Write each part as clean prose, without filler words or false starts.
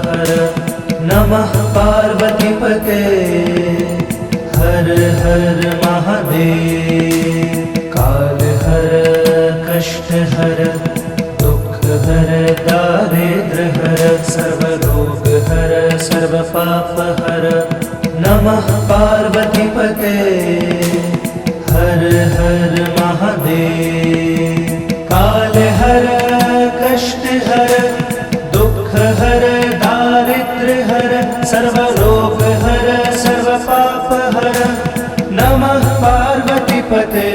हर नमः पार्वतीपते हर हर महादेव। काल हर कष्ट हर दुख हर दारिद्र हर सर्व रोग हर सर्व पाप हर नमः पार्वतीपते हर हर महादेव। काल हर कष्ट हर दुख हर दारिद्र हर सर्व रोग हर सर्व पाप हर नमः पार्वतीपते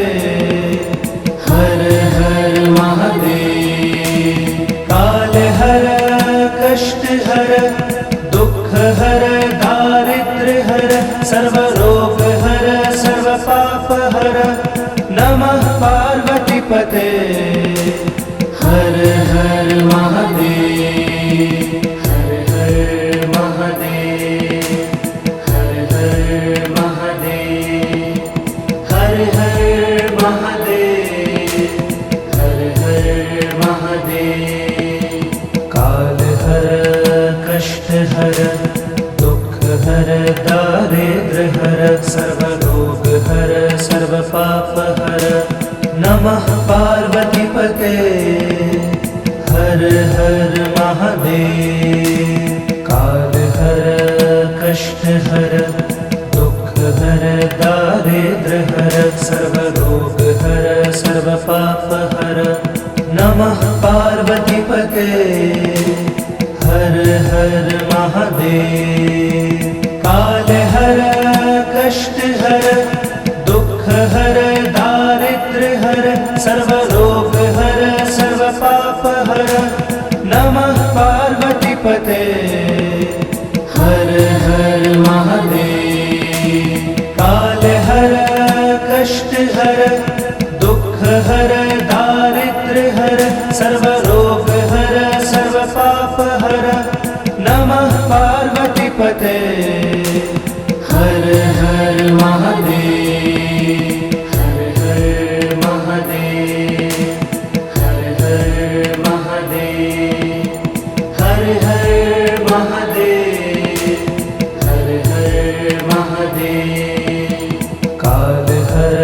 हर हर महादेव। काल हर कष्ट हर दुख हर दारिद्र हर सर्व रोग हर सर्व पाप हर नमः पार्वतीपते हर हर महादेव। हर हर महादेव हर हर महादेव हर हर महादेव हर हर महादेव। काल हर कष्ट हर दुख हर दारिद्र हर सर्व रोग हर सर्व पाप हर नमः पार्वतीपते हर हर महादेव। काल हर कष्ट हर दुख हर दारिद्र हर सर्व रोग हर सर्व पाप हर नमः पार्वतीपते हर हर महादेव। काल हर कष्ट हर दुख हर दारिद्र हर सर्व रोग हर सर्व पाप हर नमः पार्वतीपते हर हर महादेव। काल हर कष्ट हर दुख हर दारिद्र हर सर्व रोग हर सर्व पाप हर नमः पार्वतीपते हर हर महादेव। हर हर महादेव हर हर महादेव हर हर महादेव हर हर महादेव। काल हर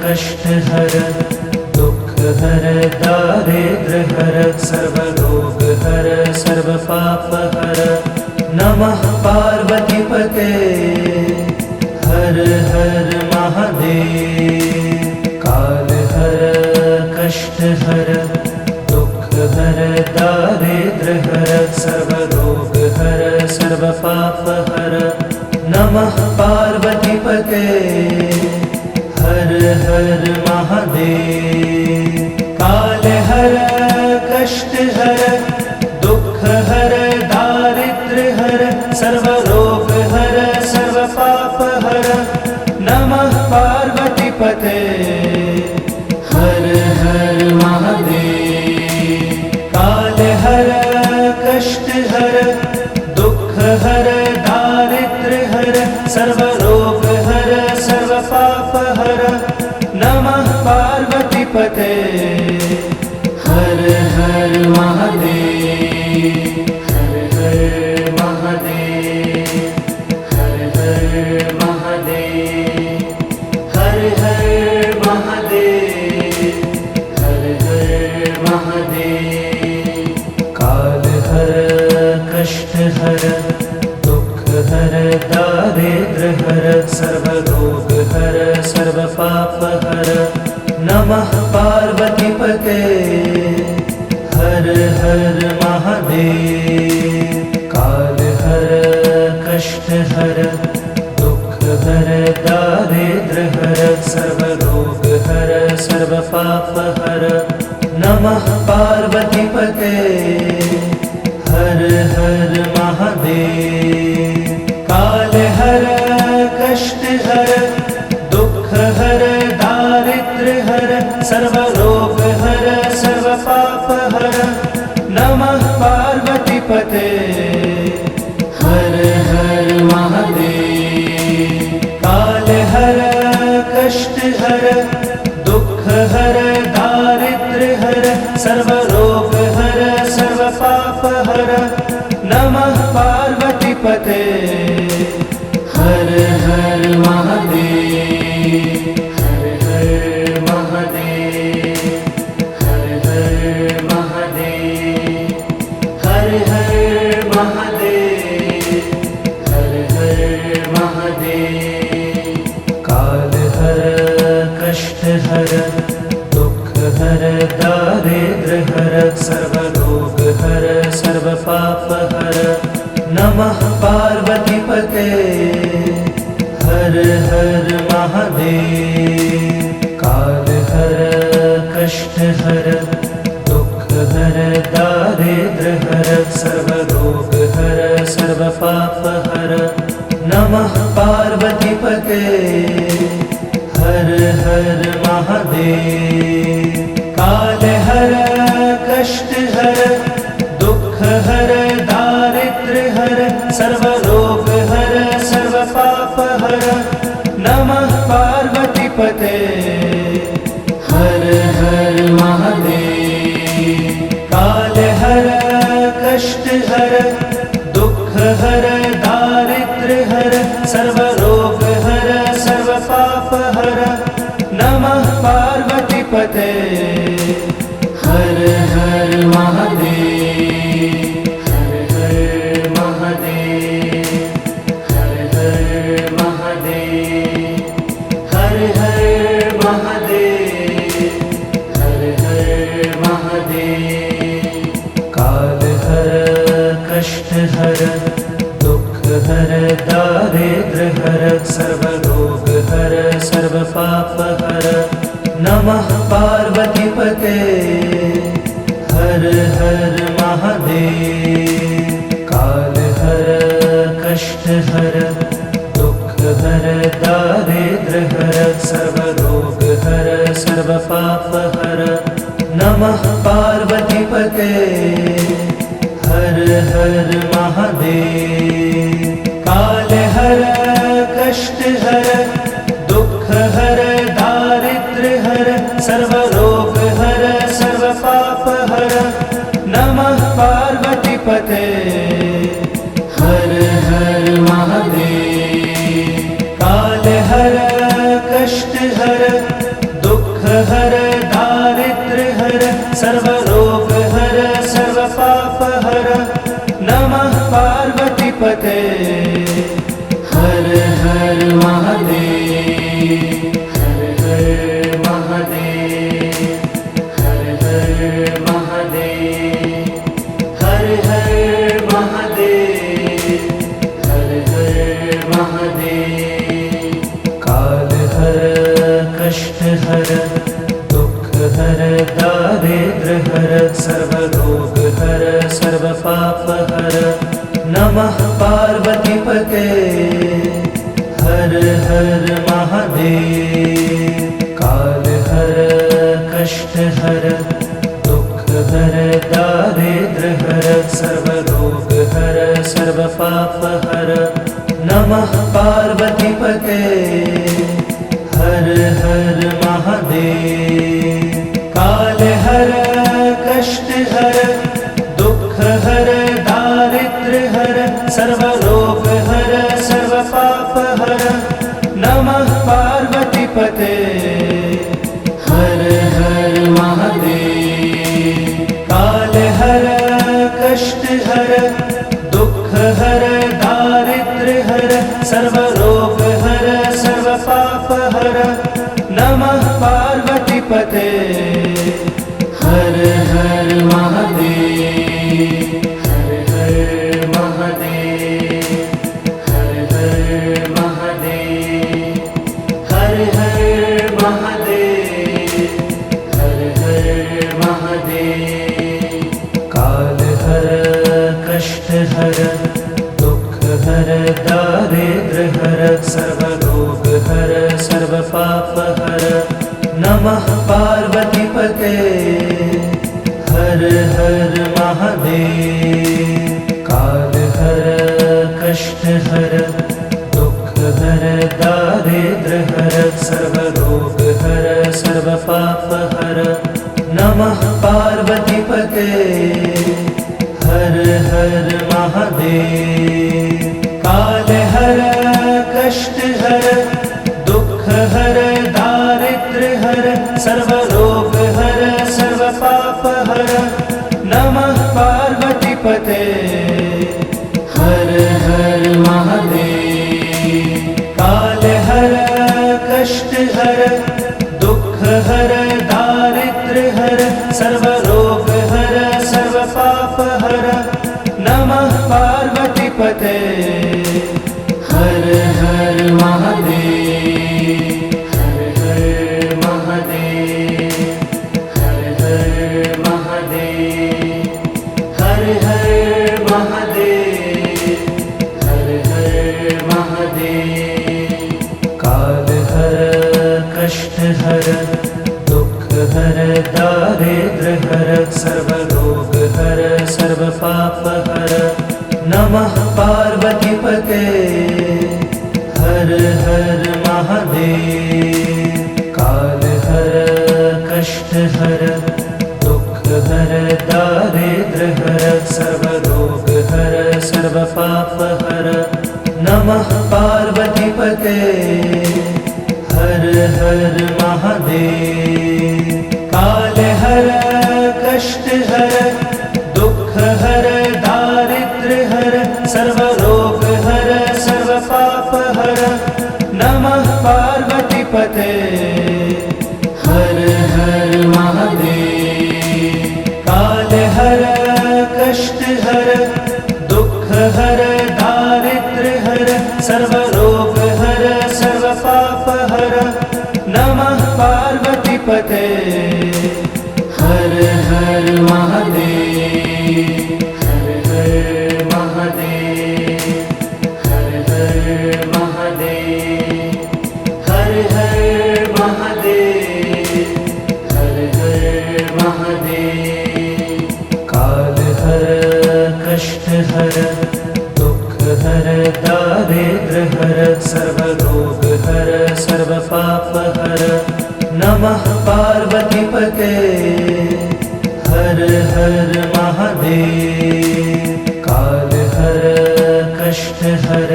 कष्ट हर दुख हर दारिद्र हर सर्व रोग हर सर्व पाप हर नमः पार्वतीपते हर हर महादेव। काल हर कष्ट हर दुख हर दारिद्र हर सर्व रोग हर सर्व पाप हर नमः पार्वतीपते हर हर महादेव। काल हर कष्ट हर दुख हर दारिद्र हर सर्व रोग हर सर्व पाप हर नमः पार्वतीपते हर हर महादेव। काल हर कष्ट हर दुख हर दारिद्र हर सर्व रोग हर सर्व पाप हर नमः पार्वतीपते हर हर महादेव। हर हर महादेव हर हर महादेव हर हर महादेव हर हर महादेव। काल हर कष्ट हर दुख हर दारिद्र हर सर्व रोग हर सर्व पाप हर नमः पार्वतीपते हर हर महादेव। काल हर कष्ट हर दुख हर दारिद्र हर सर्व रोग हर सर्व पाप हर नमः पार्वतीपते हर हर महादेव। काल हर कष्ट हर दुख हर दारिद्र हर सर्व रोग हर सर्व पाप हर नमः पार्वतीपते हर हर महादेव। काल हर कष्ट हर दुख हर दारिद्र हर सर्व रोग हर सर्व पाप हर नमः पते। हर हर महादेव, हर हर महादेव, हर हर महादेव, हर हर महादेव, हर हर महादेव। काल हर कष्ट हर दुख हर दारिद्र हर सर्वरोग हर सर्व पाप हर। नमः पार्वती पते। हर हर महादेव। काल हर कष्ट हर दुख हर दारिद्र हर सर्वरोग हर सर्व पाप हर। नमः पार्वती पते। हर हर महादेव। काल हर कष्ट हर दुख हर दारिद्र हर सर्वरोग हर सर्व पाप हर। नमः पार्वती पते। हर हर महादेव। काल हर कष्ट हर दुख हर दारिद्र हर सर्वरोग हर सर्व पाप हर। नमः पार्वती पते। हर हर महादेव। हर हर महादेव, हर हर महादेव, हर हर महादेव, हर हर महादेव। काल हर कष्ट हर दुख हर दारिद्र हर सर्वरोग हर सर्व पाप हर। नमः पार्वती पते। हर हर महादेव। काल हर कष्ट हर दुख हर दारिद्र हर सर्वरोग हर सर्व पाप हर। नमः पार्वती पते। हर हर महादेव। काल हर कष्ट हर दुख हर दारिद्र हर सर्वरोग हर सर्व पाप हर। नमः पार्वती पते। हर हर महादेव। काल हर कष्ट हर दुख हर दारिद्र हर सर्वरोग हर सर्व पाप हर। नमः पार्वती पते। हर हर महादेव। हर हर महादेव, हर हर महादेव, हर हर महादेव, हर हर महादेव। काल हर कष्ट हर दुख हर दारिद्र हर सर्वरोग हर सर्व पाप हर। नमः पार्वती पते। हर हर महादेव। काल हर कष्ट हर दुख हर दारिद्र हर सर्वरोग हर सर्व पाप हर। नमः पार्वती पते। हर हर महादेव। काल हर कष्ट हर दुख हर दारिद्र हर सर्वरोग हर सर्व पाप हर। नमः पार्वती पते। हर हर महादेव। काल हर कष्ट हर दुख हर दारिद्र हर सर्वरोग हर सर्व पाप हर। नमः पार्वती पते। हर हर महादेव। हर हर महादेव, हर हर महादेव, हर हर महादेव, हर हर महादेव। काल हर कष्ट हर दुख हर दारिद्र हर सर्वरोग हर सर्व पाप हर। नमः पार्वती पते। हर हर महादेव। काल हर कष्ट हर दुख हर दारिद्र हर सर्वरोग हर सर्व पाप हर। नमः पार्वती पते। हर हर महादेव। पार्वतीपते हर हर महादेव हर हर महादेव हर हर महादेव हर हर महादेव हर हर महादेव काल हर कष्ट हर दुख हर दारिद्र हर सर्व रोग हर सर्व पाप हर नमः पार्वतीपते हर हर महादेव काल हर कष्ट हर दुख हर दारिद्र हर सर्व रोग हर सर्व पाप हर नमः पार्वतीपते हर हर महादेव काल हर कष्ट हर दुख हर दारिद्र हर सर्व रोग हर सर्व पाप हर नमः पार्वतीपते हर हर महादेव काल हर कष्ट हर दुख हर दारिद्र हर सर्व रोग हर सर्व पाप हर नमः पार्वतीपते हर हर महादेव हर हर महादेव हर हर महादेव हर हर महादेव हर हर महादेव काल हर कष्ट हर दुख हर दारिद्र हर सर्व रोग हर सर्व पाप हर नमः पार्वतीपते हर हर महादेव काल हर कष्ट हर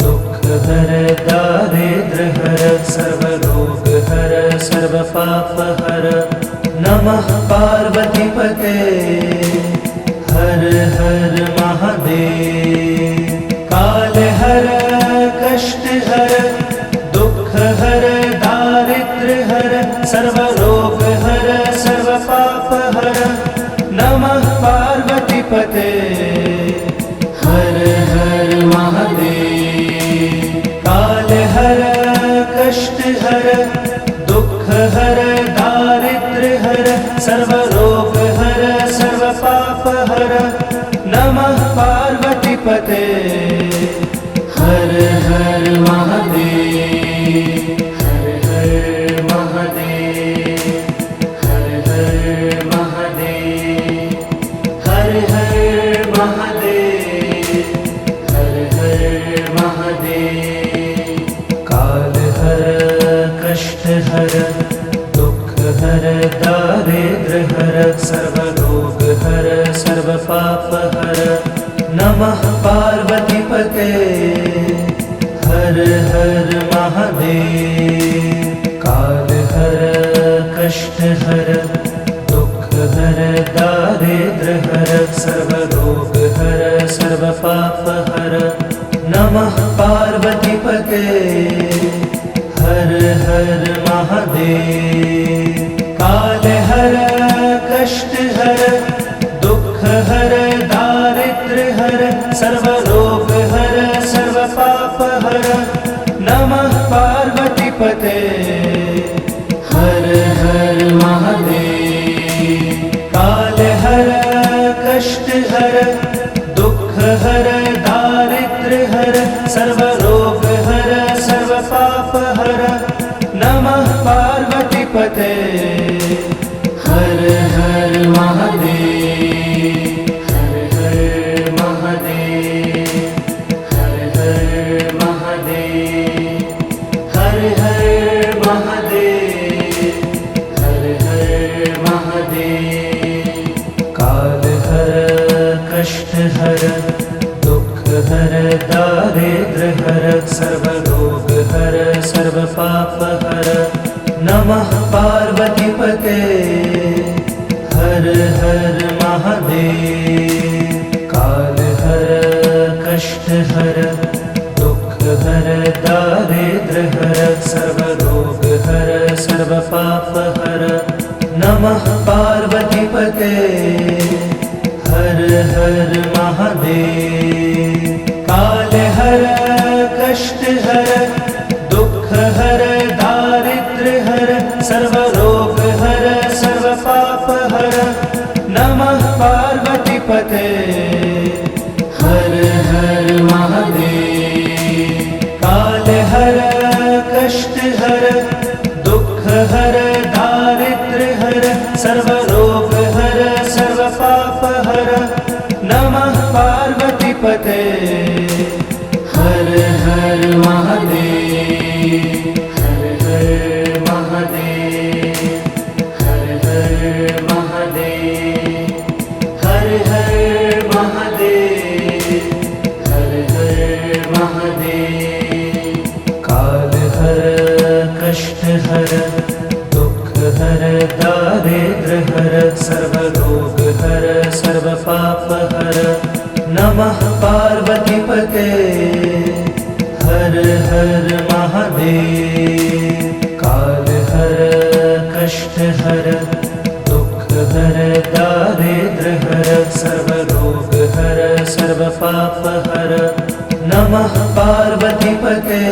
दुख हर दारिद्र हर सर्व रोग हर सर्व पाप हर नमः पार्वतीपते हर हर महादेव काल हर कष्ट हर दुख हर दारिद्र हर सर्व रोग हर सर्व पाप हर नमः पार्वतीपते हर हर महादेव काल हर कष्ट हर दुख हर दारिद्र हर सर्व रोग हर सर्व पाप हर नमः पार्वतीपते हर हर महादेव हर हर महादेव हर हर महादेव हर हर महादेव हर हर महादेव काल हर कष्ट हर दुख हर दारिद्र हर सर्व रोग हर सर्व पाप हर नमः पार्वतीपते हर हर महादेव काल हर कष्ट हर दुख हर दारिद्र हर सर्व रोग हर सर्व पाप हर नमः पार्वतीपते हर हर महादेव काल हर कष्ट हर दुख हर दारिद्र हर सर्व रोग हर सर्व पाप हर नमः पार्वतीपते हर हर महादेव काल हर कष्ट हर दुख हर दारिद्र हर सर्व रोग हर सर्व पाप हर नमः पार्वतीपते हर हर महादेव हर हर महादेव हर हर महादेव हर हर महादेव हर हर महादेव काल हर कष्ट हर दुख हर दारिद्र हर सर्व रोग हर सर्व पाप हर नमः पार्वतीपते हर हर महादेव काल हर कष्ट हर दुख हर दारिद्र हर सर्व रोग हर सर्व पाप हर नमः पार्वतीपते हर हर महादेव। हर हर महादेव, हर हर महादेव, हर हर महादेव, हर हर महादेव, हर हर महादेव। काल हर कष्ट हर दुख हर दारिद्र हर सर्व रोग हर सर्व पाप हर। नमः पार्वती पते हर हर महादेव। काल हर कष्ट हर दुख हर दारिद्र हर सर्व रोग हर सर्व पाप हर। नमः पार्वती पते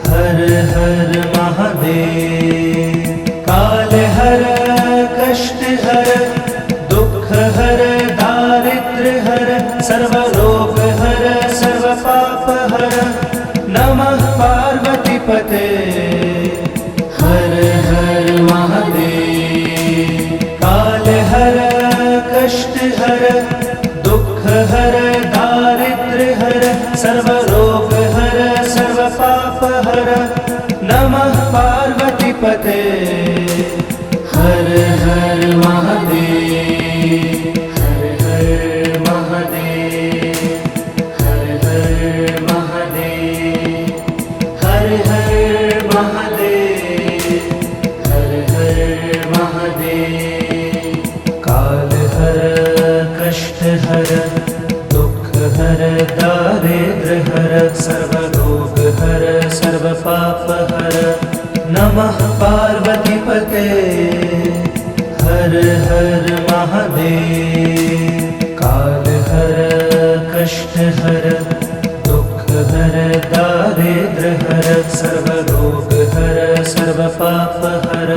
हर हर महादेव। काल हर कष्ट हर दुख हर दारिद्र हर सर्व रोग हर सर्व पाप हर। नमः पार्वती पते हर हर महादेव। काल हर कष्ट हर दुख हर दारिद्र हर सर्व रोग हर सर्व पाप हर। नमः पार्वती पते हर हर महादेव, हर हर महादेव, हर हर महादेव, हर हर महादेव, हर हर महादेव। काल हर कष्ट हर दुख हर दारिद्र हर सर्व रोग हर सर्व पाप हर। नमः पार्वती पते हर हर महादेव। काल हर कष्ट हर दुख हर दारिद्र हर सर्व रोग हर सर्व पाप हर।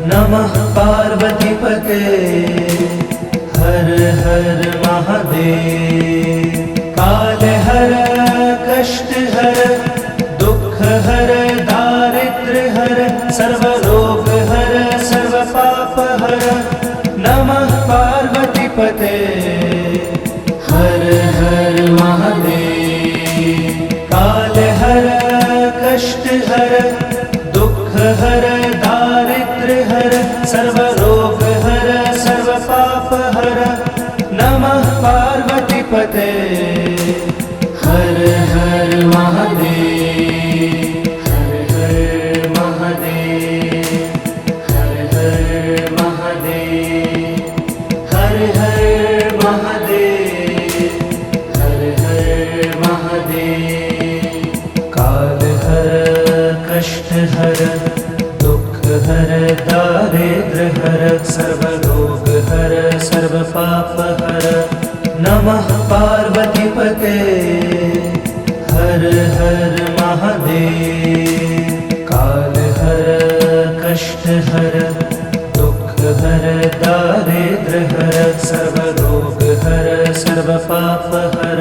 नमः पार्वती पते हर हर महादेव। काल हर कष्ट हर दुख हर दारिद्र हर सर्व रोग हर सर्व पाप हर। नमः पार्वती पते हर हर महादेव। काल हर कष्ट हर दुख हर दारिद्र हर सर्व रोग हर सर्व पाप हर। नमः पार्वती पते हर हर महादेव, हर हर महादेव, हर हर महादेव, हर हर महादेव, हर हर महादेव। काल हर कष्ट हर दुख हर दारिद्र हर सर्व रोग हर सर्व पाप हर। नमः पार्वती पते हर हर महादेव। काल हर कष्ट हर दुख हर दारिद्र हर सर्व रोग हर सर्व पाप हर।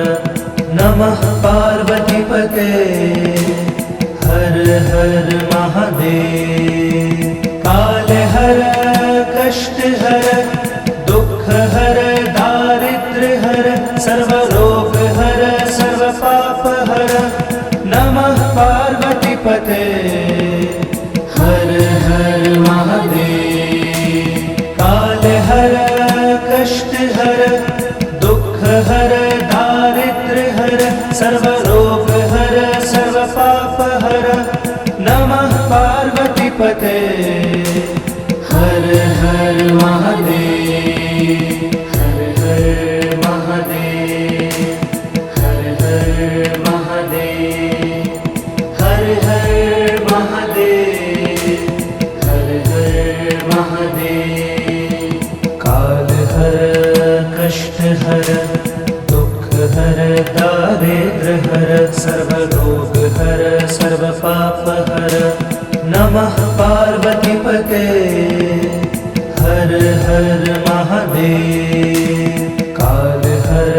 नमः पार्वती पते हर हर महादेव। काल हर कष्ट हर दुख हर दारिद्र हर सर्व रोग हर सर्व पाप हर। नमः पार्वती पते हर हर महादेव। काल हर कष्ट हर दुख हर दारिद्र हर सर्व रोग हर सर्व पाप हर। नमः पार्वती पते हर हर महादेव, हर हर महादेव, हर हर महादेव, हर हर महादेव, हर हर महादेव। काल हर कष्ट हर दुख हर दारिद्र हर सर्व रोग हर सर्व पाप हर। नमः पार्वती पते हर हर महादेव। काल हर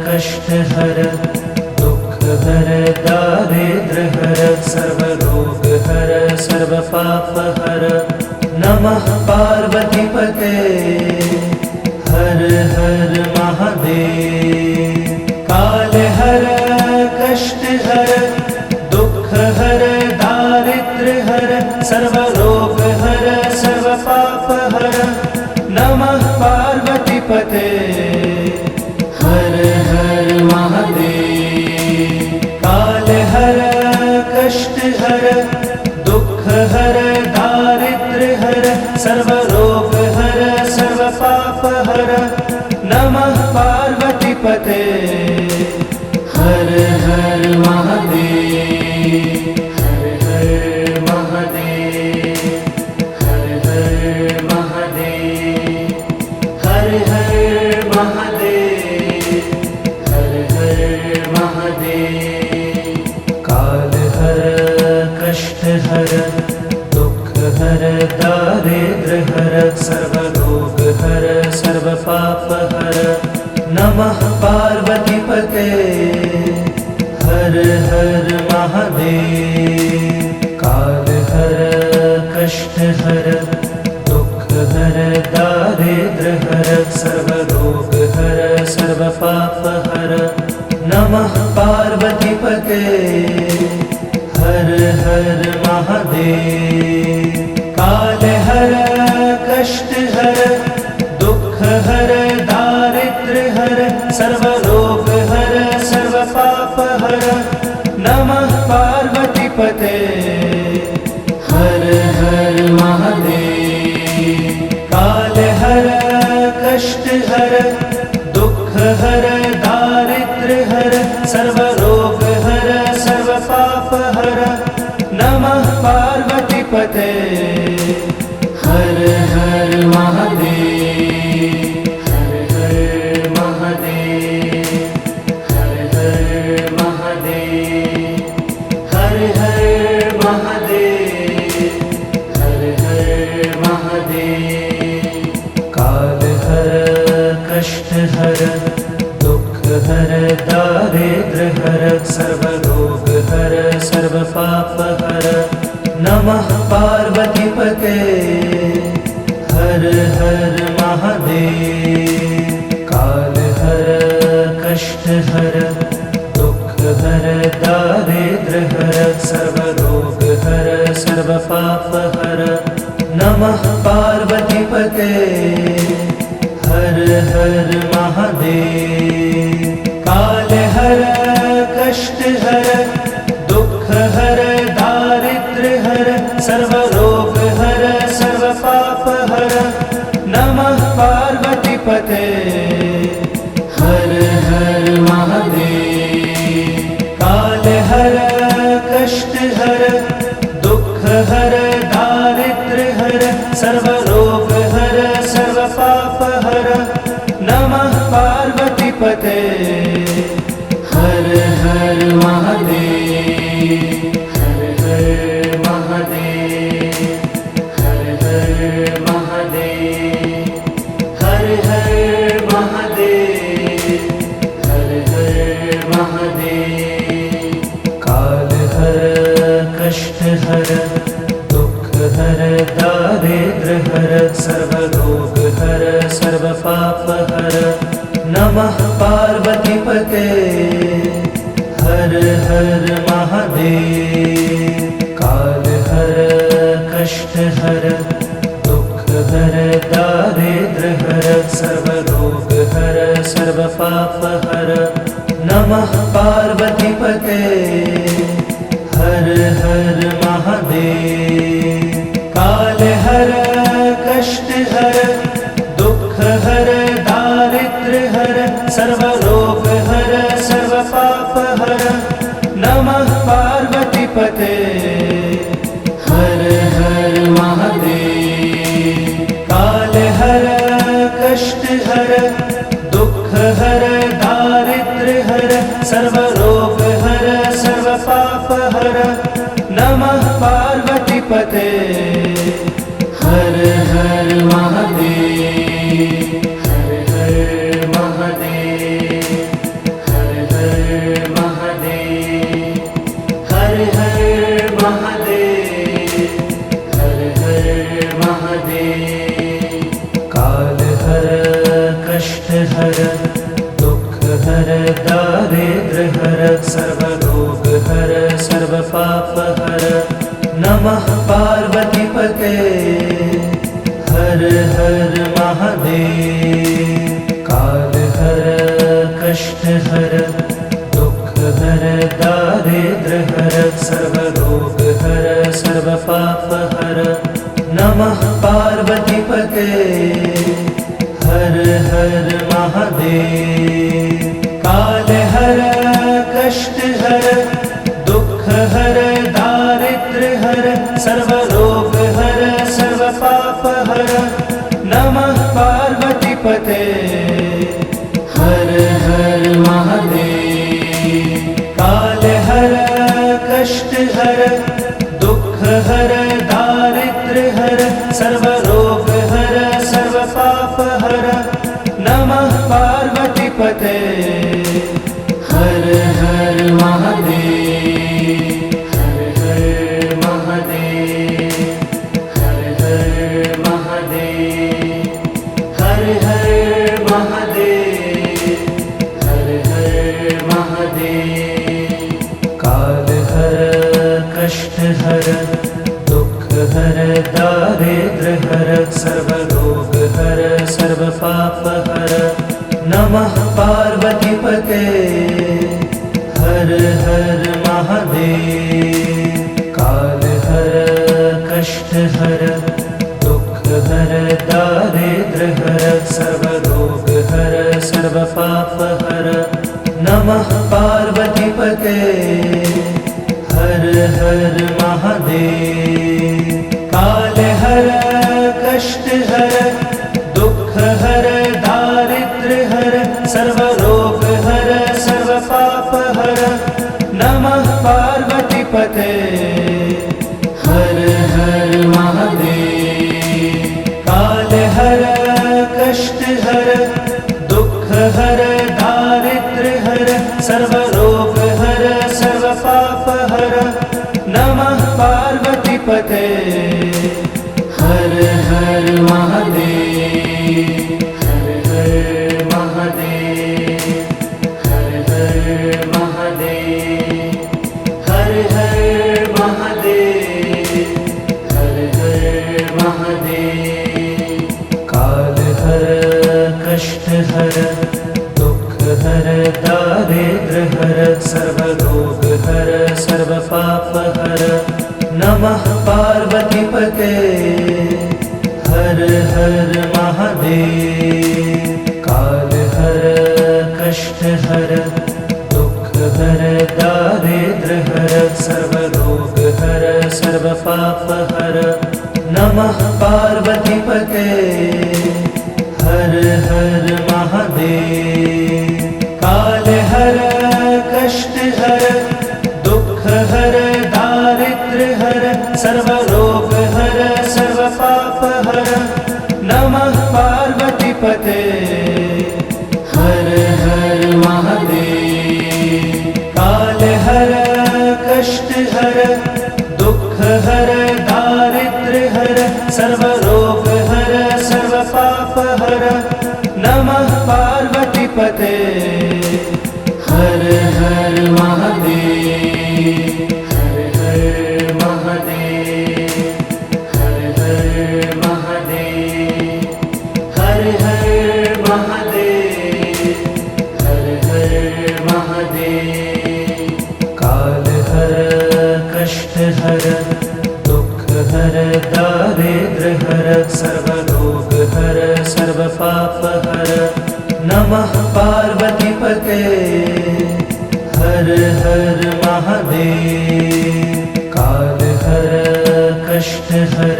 कष्ट हर दुख हर दारिद्र हर सर्व रोग हर सर्व पाप हर। नमः पार्वती पते हर हर महादेव। हर हर महादेव। काल हर कष्ट हर दुख हर दारिद्र हर सर्व रोग हर सर्व पाप हर। नमः पार्वती पते हर हर महादेव। काल हर कष्ट हर दुख हर दारिद्र हर सर्व रोग हर सर्व पाप हर। नमः पार्वती पते हर हर महादेव। काल हर कष्ट हर दुख हर दारिद्र हर सर्व रोग हर सर्व पाप हर। नमः पार्वती पते हर हर महादेव। हर हर महादेव। हर हर महादेव। हर हर महादेव। हर हर महादेव। काल हर कष्ट हर दुख हर दारिद्र हर सर्व रोग हर सर्व पाप हर। नमः पार्वती पते हर हर महादेव। काल हर कष्ट हर दुख हर दारिद्र हर सर्व रोग हर सर्व पाप हर। नमः पार्वती पते हर हर महादेव। काल हर कष्ट हर दुख हर दारिद्र हर सर्व रोग हर सर्व पाप हर। नमः पार्वती पते हर हर महादेव। काल हर कष्ट हर दुख हर दारिद्र हर सर्व रोग हर सर्व पाप हर। नमः पार्वती पते हर हर महादेव। हर हर महादेव। हर हर महादेव। हर हर महादेव। हर हर महादेव। काल हर कष्ट हर दुख हर दारिद्र हर सर्व रोग हर सर्व पाप हर। नमः पार्वती पते हर हर महादेव। काल हर कष्ट हर दुख हर दारिद्र हर सर्व रोग हर सर्व पाप हर। नमः पार्वती पते हर हर महादेव। काल हर कष्ट हर दुख हर दारिद्र हर सर्व रोग हर सर्व पाप हर। नमः पार्वती पते हर हर महादेव। काल हर कष्ट हर दुख हर दारिद्र हर सर्व रोग हर सर्व पाप हर। नमः पार्वती पते हर हर महादेव। हर हर महादेव। हर हर महादेव। हर हर महादेव। हर हर महादेव। काल हर कष्ट हर दुख हर दारिद्र हर सर्व रोग हर सर्व पाप हर। नमः पार्वती पते हर हर महादेव। काल हर कष्ट हर दुख हर दारिद्र हर सर्व रोग हर सर्व पाप हर। नमः पार्वती पते हर हर महादेव। काल हर कष्ट हर दुख हर दारिद्र हर सर्व रोग हर सर्व पाप हर। नमः पार्वती पते हर हर महादेव। काल हर कष्ट हर दुख हर दारिद्र हर सर्व रोग हर सर्व पाप हर। नमः पार्वती पते हर हर महादेव, हर हर महादेव, हर हर महादेव, हर हर महादेव, हर हर महादेव। काल हर कष्ट हर दुख हर दारिद्र हर सर्व रोग हर सर्व पाप हर। नमः पार्वती पते हर हर महादेव। काल हर कष्ट हर दुख हर दारिद्र हर सर्व रोग हर सर्व पाप हर। नमः पार्वती पते हर हर महादेव। काल हर कष्ट हर दुख हर दारिद्र हर सर्व रोग हर सर्व पाप हर। नमः पार्वती पते हर हर महादेव। काल हर कष्ट हर दुख हर दारिद्र हर सर्व रोग हर सर्व पाप हर। नमः पार्वती पते हर हर महादेव, हर हर महादेव, हर हर महादेव, हर हर महादेव, हर हर महादेव। काल हर कष्ट हर दुख हर दारिद्र हर सर्व रोग हर सर्व पाप हर। नमः पार्वती पते हर हर महादेव। काल हर कष्ट हर दुख हर दारिद्र हर सर्व रोग हर सर्व पाप हर। नमः पार्वती पते हर हर महादेव। काल हर कष्ट हर दुख हर दारिद्र हर सर्व रोग हर सर्व पाप हर। नमः पार्वती पते हर हर महादेव। काल हर कष्ट हर दुख हर दारिद्र हर सर्व रोग हर सर्व पाप हर। नमः पार्वती पते हर हर महादेव, हर हर महादेव, हर हर महादेव, हर हर महादेव, हर हर महादेव। काल हर कष्ट हर दुख हर दारिद्र हर सर्व रोग हर सर्व पाप हर। नमः पार्वती पते हर हर महादेव। काल हर कष्ट हर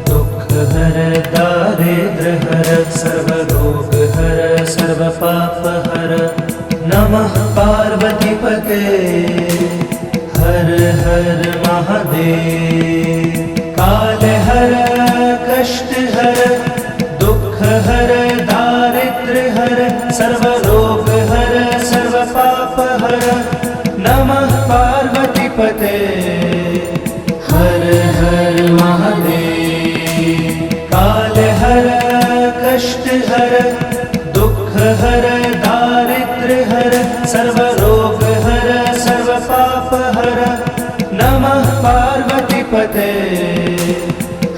दुख हर दारिद्र हर सर्व रोग हर सर्व पाप हर। नमः पार्वती पते हर हर महादेव। काल हर कष्ट हर दुख हर दारिद्र हर सर्व रोग हर सर्व पाप हर। नमः पार्वती पते हर हर महादेव। काल हर कष्ट हर दुख हर दारिद्र हर सर्व रोग हर सर्व पाप हर। नमः पार्वती पते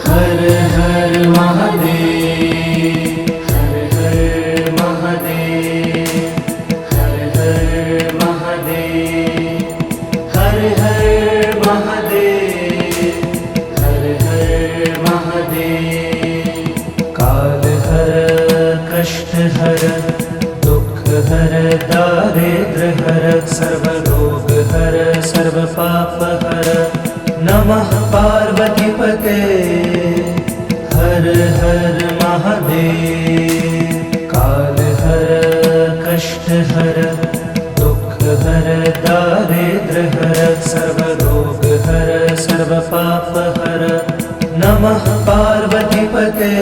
हर हर महादेव, हर हर महादेव, हर हर महादेव, हर हर महादेव, हर हर महादेव। काल हर कष्ट हर दुख हर दारिद्र हर सर्व रोग हर सर्व पाप हर। नमः पार्वती पते हर हर महादेव। काल हर कष्ट हर दुख हर दारिद्र हर सर्व रोग हर सर्व पाप हर। नमः पार्वती पते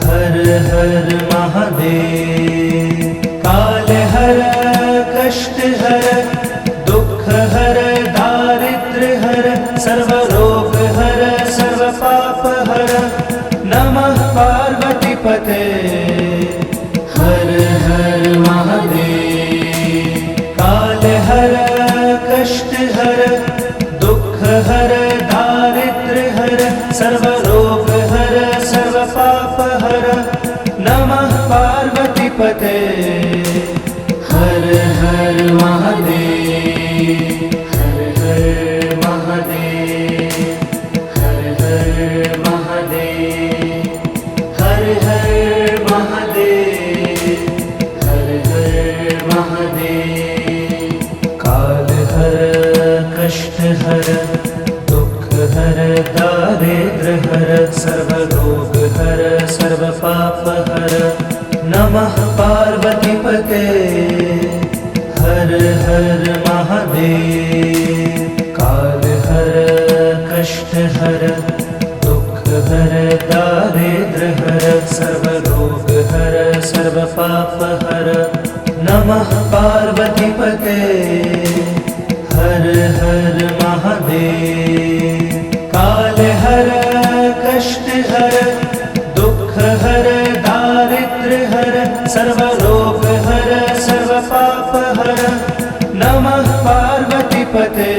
हर हर महादेव। काल हर पते। हर हर महादेव, हर हर महादेव, हर हर महादेव, हर हर महादेव, हर हर महादेव। काल हर कष्ट हर दुख हर दारिद्र हर सर्व रोग हर सर्व पाप हर। नमः पार्वती पते। हर हर महादेव। काल हर कष्ट हर दुख हर दारिद्र हर सर्व रोग हर सर्व पाप हर। नमः पार्वती पते। हर हर महादेव। काल हर कष्ट हर दुख हर दारिद्र हर सर्व रोग हर सर्व पाप हर। नमः पार्वती पते।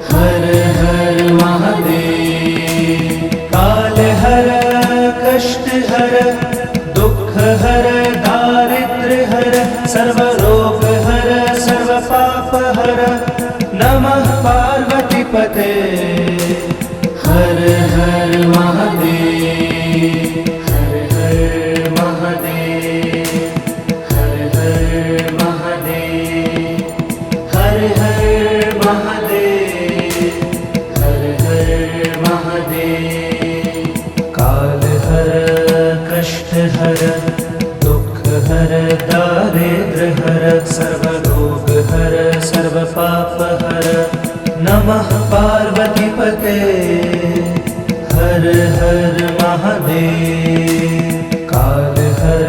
हर हर महादेव। काल हर कष्ट हर दुख हर दारिद्र हर सर्व रोग हर सर्व पाप हर। नमः पार्वती पते। हर हर महादेव। हर हर महादेव, हर हर महादेव, हर हर महादेव, हर हर महादेव। काल हर कष्ट हर दुख हर दारिद्र हर सर्व रोग हर सर्व पाप हर। नमः पार्वती पते। हर हर महादेव। काल हर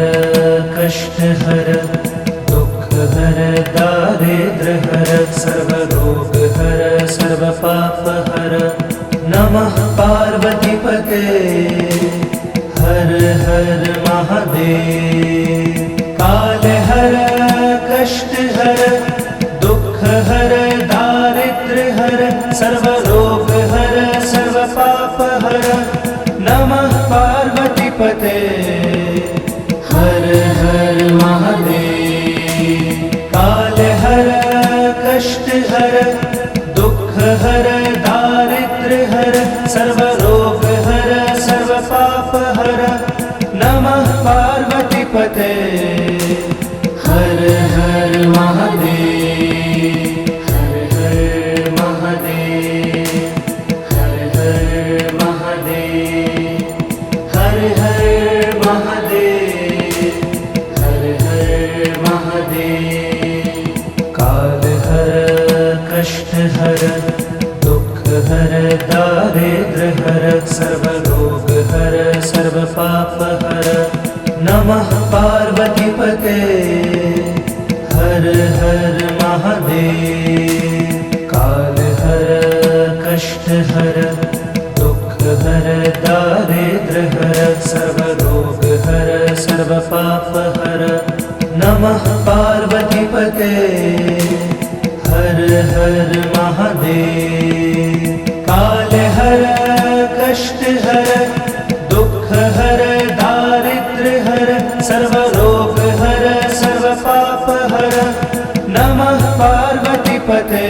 कष्ट हर दुख हर दारिद्र हर सर्व रोग हर सर्व पाप हर। नमः पार्वती पते। हर हर महादेव। काल हर कष्ट हर दुख हर दारिद्र हर सर्व रोग हर सर्व पाप हर। नमः पार्वती पते। हर हर महादेव। काल हर कष्ट हर दुख हर दारिद्र हर सर्व रोग हर सर्व पाप हर। नमः पार्वती पते। हर हर महादेव। हर हर महादेव, हर हर महादेव, हर हर महादेव, हर हर महादेव। काल हर कष्ट हर दुख हर दारिद्र हर सर्व रोग हर सर्व पाप हर। नमः पार्वती पते। हर हर महादेव। काल हर कष्ट हर दुख हर दारिद्र हर सर्व रोग हर सर्व पाप हर। नमः पार्वती पते। हर हर महादेव। काल हर कष्ट हर दुख हर दारिद्र हर सर्व रोग हर सर्व पाप हर। नमः पार्वती पते।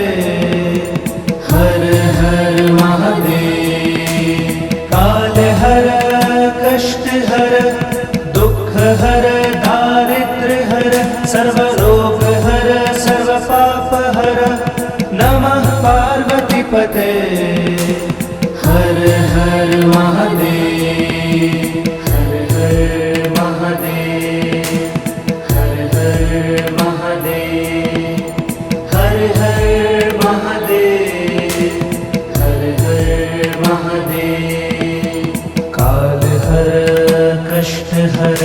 हर हर महादेव। काल हर कष्ट हर दुख हर दारिद्र हर सर्व रोग हर सर्व पाप हर। नमः पार्वती पते। हर हर महादेव। हर हर महादेव, हर हर महादेव, हर हर महादेव, हर हर महादेव। काल हर कष्ट हर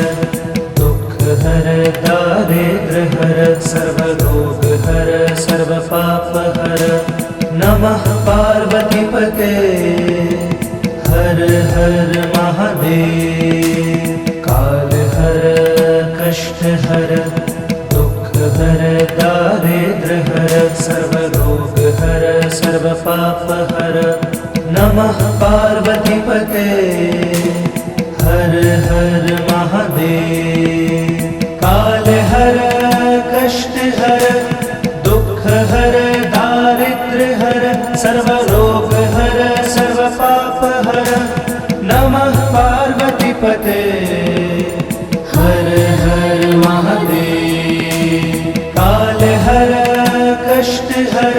दुख हर दारिद्र हर सर्व रोग हर सर्व पाप हर। नमः पार्वती पते। हर हर महादेव। काल हर कष्ट हर दुख हर दारिद्र हर सर्व रोग हर सर्व पाप हर। नमः पार्वती पते। हर हर महादेव। सर्वरोग हर सर्व पाप हर नमः पार्वतीपते हर हर महादेव। काल हर कष्ट हर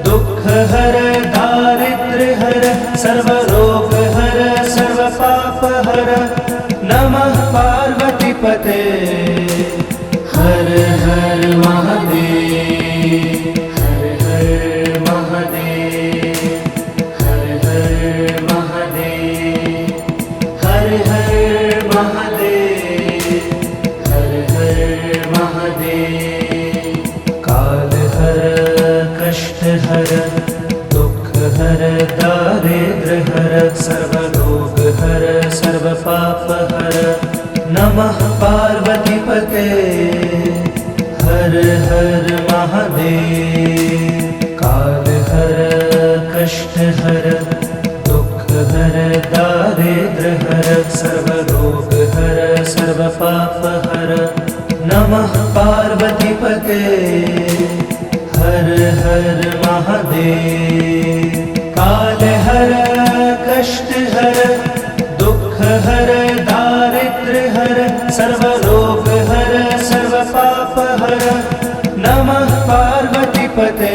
दुख हर दारिद्र्य हर सर्वरोग हर सर्व पाप हर नमः पार्वतीपते हर हर महादेव। हर हर महादेव हर हर महादेव हर हर महादेव हर हर महादेव। काल हर कष्ट हर दुख हर दारिद्र्य हर सर्वरोग हर सर्व पाप हर नमः पार्वतीपते हर हर महादेव। काल हर कष्ट हर दुख हर दारिद्र्य हर सर्वरोग हर सर्व पाप हर नमः पार्वतीपते हर हर महादेव। काल हर कष्ट हर दुख हर दारिद्र्य हर सर्वरोग हर सर्व पाप हर नमः पार्वतीपते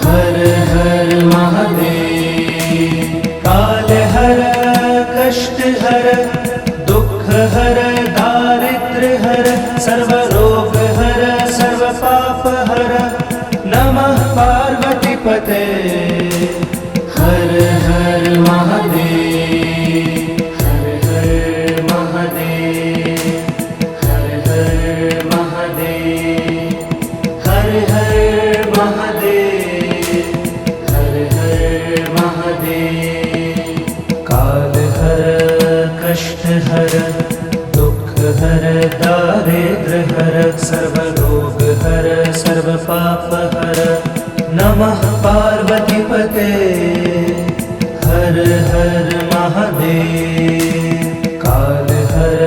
हर हर महादेव। काल हर कष्ट हर दुख हर दारिद्र्य हर सर्वरोग हर सर्व पाप हर नमः पार्वतीपते हर हर महादेव। हर हर महादेव हर हर महादेव हर हर महादेव हर हर महादेव। काल हर कष्ट हर दुख हर दारिद्र्य हर सर्वरोग हर सर्व पाप हर नमः पार्वतीपते हर हर महादेव। काल हर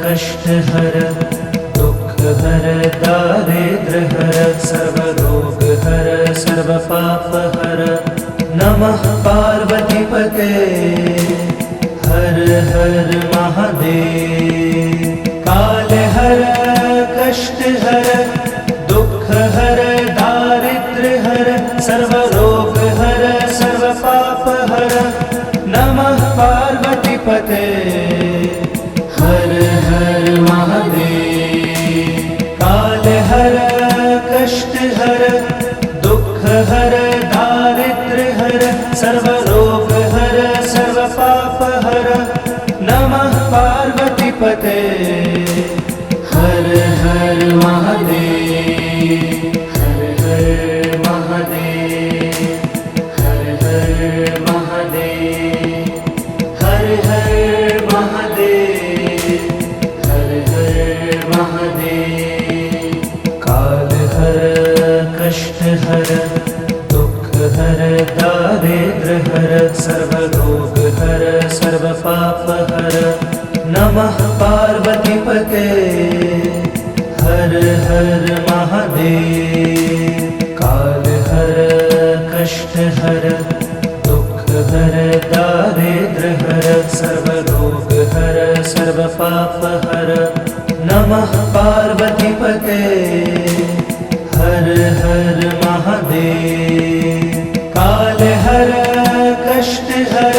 कष्ट हर दुख हर दारिद्र्य हर सर्वरोग हर सर्व पाप हर नमः पार्वतीपते हर हर महादेव। काल हर कष्ट हर दुख हर दारिद्र्य हर सर्वरोग हर सर्व पाप हर नमः पार्वतीपते हर हर महादेव। काल हर कष्ट हर दुख हर दारिद्र्य हर सर्वरोग हर सर्व पाप हर नमः पार्वतीपते हर हर महादेव। हर हर महादेव हर हर महादेव हर हर महादेव हर हर महादेव। काल हर कष्ट हर दुख हर दारिद्र्य हर सर्वरोग हर सर्व पाप हर नमः पार्वतीपते हर हर महादेव। काल हर कष्ट हर दुख हर दारिद्र्य हर सर्वरोग हर सर्व पाप हर नमः पार्वतीपते हर हर महादेव। काल हर कष्ट हर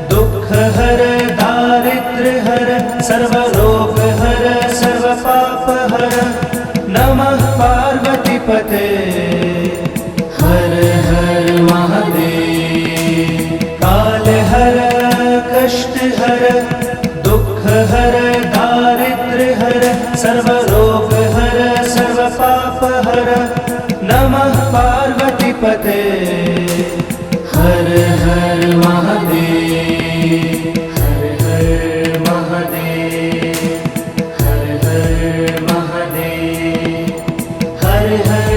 दुख हर दारिद्र्य हर सर्वरोग हर सर्व पाप हर नमः पार्वतीपते हर हर महादेव। काल हर कष्ट हर दुख हर दारिद्र्य हर सर्वरोग हर सर्व पाप हर नमः पार्वतीपते हर हर महादेव। हर हर महादेव हर हर महादेव हर हर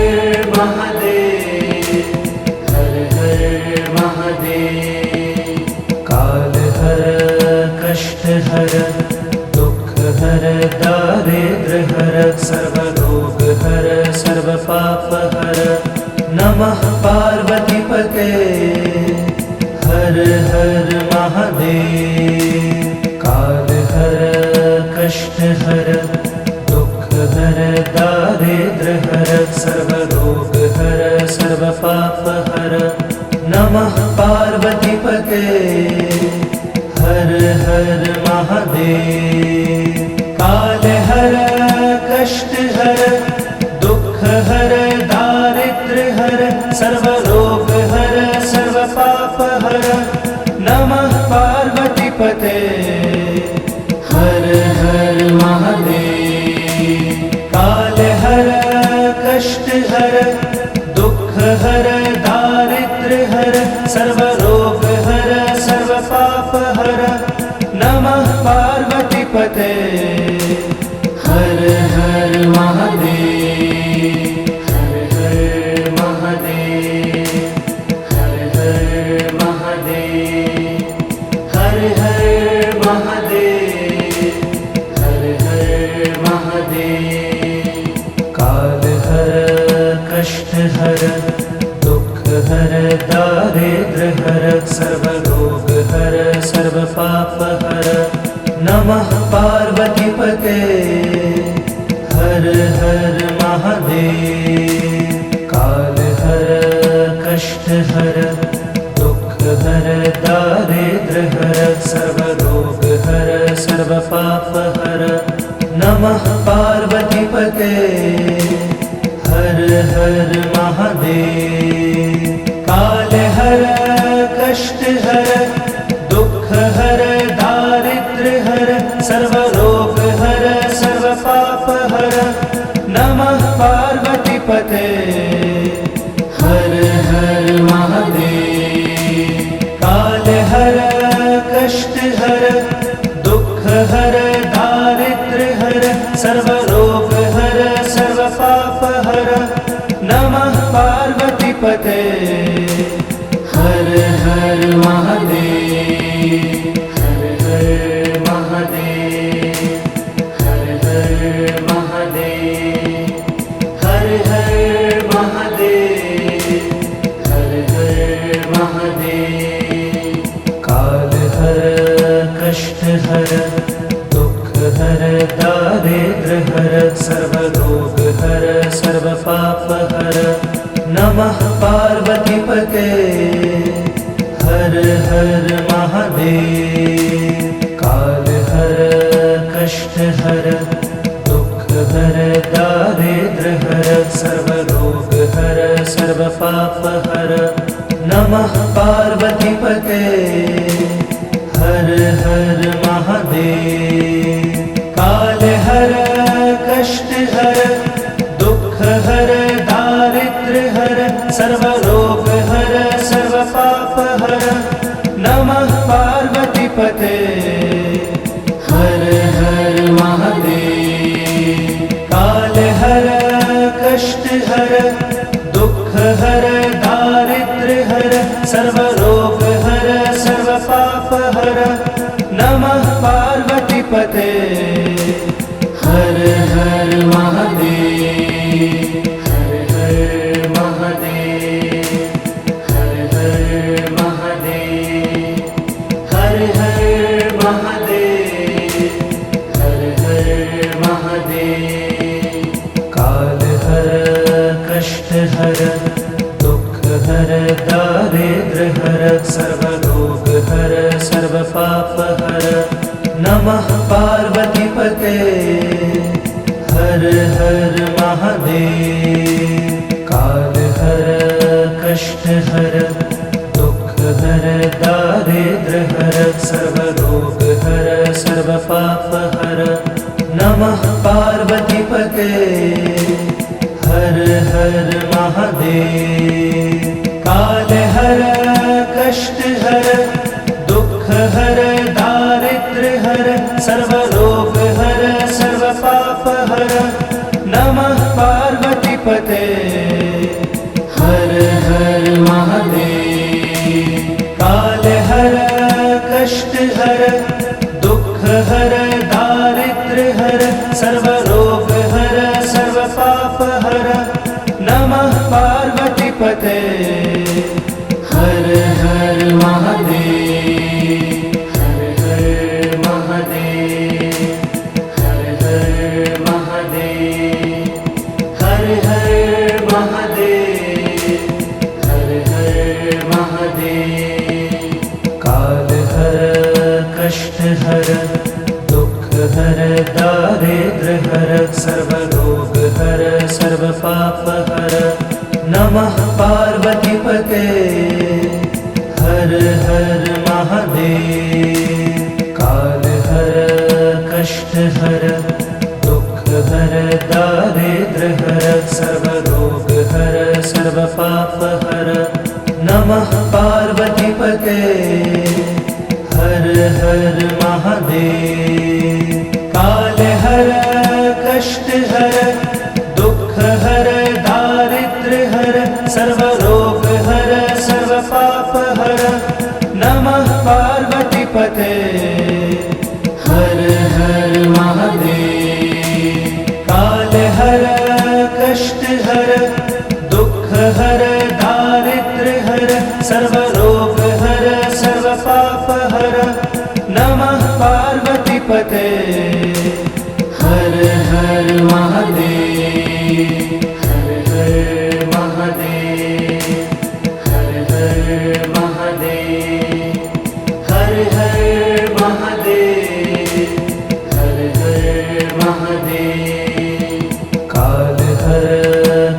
महादेव हर हर महादेव। काल हर कष्ट हर दुख हर दारिद्र्य हर सर्वरोग हर सर्व पाप हर नमः पार्वती दारिद्र्य हर सर्वरोग हर सर्वपाप हर नमः पार्वतीपते हर हर महादेव। काल हर कष्ट हर दुख हर दारिद्र्य हर सर्वरोग हर सर्वपाप हर नमः पार्वतीपते हर हर महादेव। काल हर कष्ट हर दुख हर दारिद्र्य हर सर्वरोग हर सर्वपाप हर नमः पार्वतीपते हर हर महादेव। हर हर महादेव हर हर महादेव हर हर महादेव हर हर महादेव। काल हर कष्ट हर दुख हर दारिद्र्य हर सर्वरोग हर सर्वपाप हर नमः पार्वतीपते हर हर महादेव। काल हर कष्ट हर दुख हर दारिद्र्य हर सर्वरोग हर सर्वपाप हर नमः पार्वतीपते हर हर महादेव। काल हर कष्ट हर दुख हर दारिद्र्य हर सर्वरोग हर सर्वपाप हर नमः पार्वतीपते हर हर महादेव। काल हर कष्ट हर दुख हर दारिद्र्य हर सर्वरोग हर सर्वपाप हर नमः पार्वतीपते हर हर महादेव। हर हर महादेव हर हर महादेव हर हर महादेव हर हर महादेव। काल हर कष्ट हर दुख हर दारिद्र्य हर सर्वरोग हर सर्वपाप हर नमः पार्वतीपते हर हर महादेव। काल हर कष्ट हर दुख हर दारिद्र्य हर सर्वरोग हर सर्वपाप हर नमः पार्वतीपते हर हर महादेव। काल हर कष्ट हर दुख हर दारिद्र्य हर सर्वरोग हर सर्वपाप हर नमः पार्वतीपते हर हर महादेव। काल हर कष्ट हर दुख हर दारिद्र्य हर सर्वरोग हर सर्वपाप हर नमः पार्वतीपते हर हर महादेव। हर हर महादेव हर हर महादेव हर हर महादेव हर हर महादेव। काल हर कष्ट हर दुख हर दारिद्र्य हर सर्वरोग हर सर्वपाप हर नमः पार्वतीपते हर हर महादेव। काल हर कष्ट हर दुख हर दारिद्र्य हर सर्वरोग हर सर्वपाप हर नमः पार्वतीपते हर हर महादेव। काल हर कष्ट हर दुख हर दारिद्र्य हर सर्वरोग हर सर्वपाप हर नमः पार्वतीपते हर हर महादेव। काल हर कष्ट हर दुख हर दारिद्र्य हर सर्वरोग हर सर्वपाप हर नमः पार्वतीपते हर हर महादेव। हर हर महादेव हर हर महादेव हर सर्वरोग हर सर्व पाप हर नमः पार्वतीपते हर हर महादेव। काल हर कष्ट हर दुख हर दारिद्र हर सर्वरोग हर सर्व पाप हर नमः पार्वतीपते हर हर महादेव। काल हर कष्ट हर दुख हर दारिद्र हर सर्वरोग हर सर्व पाप हर नमः पार्वतीपते हर हर महादेव। काल हर कष्ट हर दुख हर दारिद्र हर सर्वरोग हर सर्व पाप हर नमः पार्वतीपते हर हर महादेव। हर हर महादेव हर हर महादेव हर हर महादेव हर हर महादेव। काल हर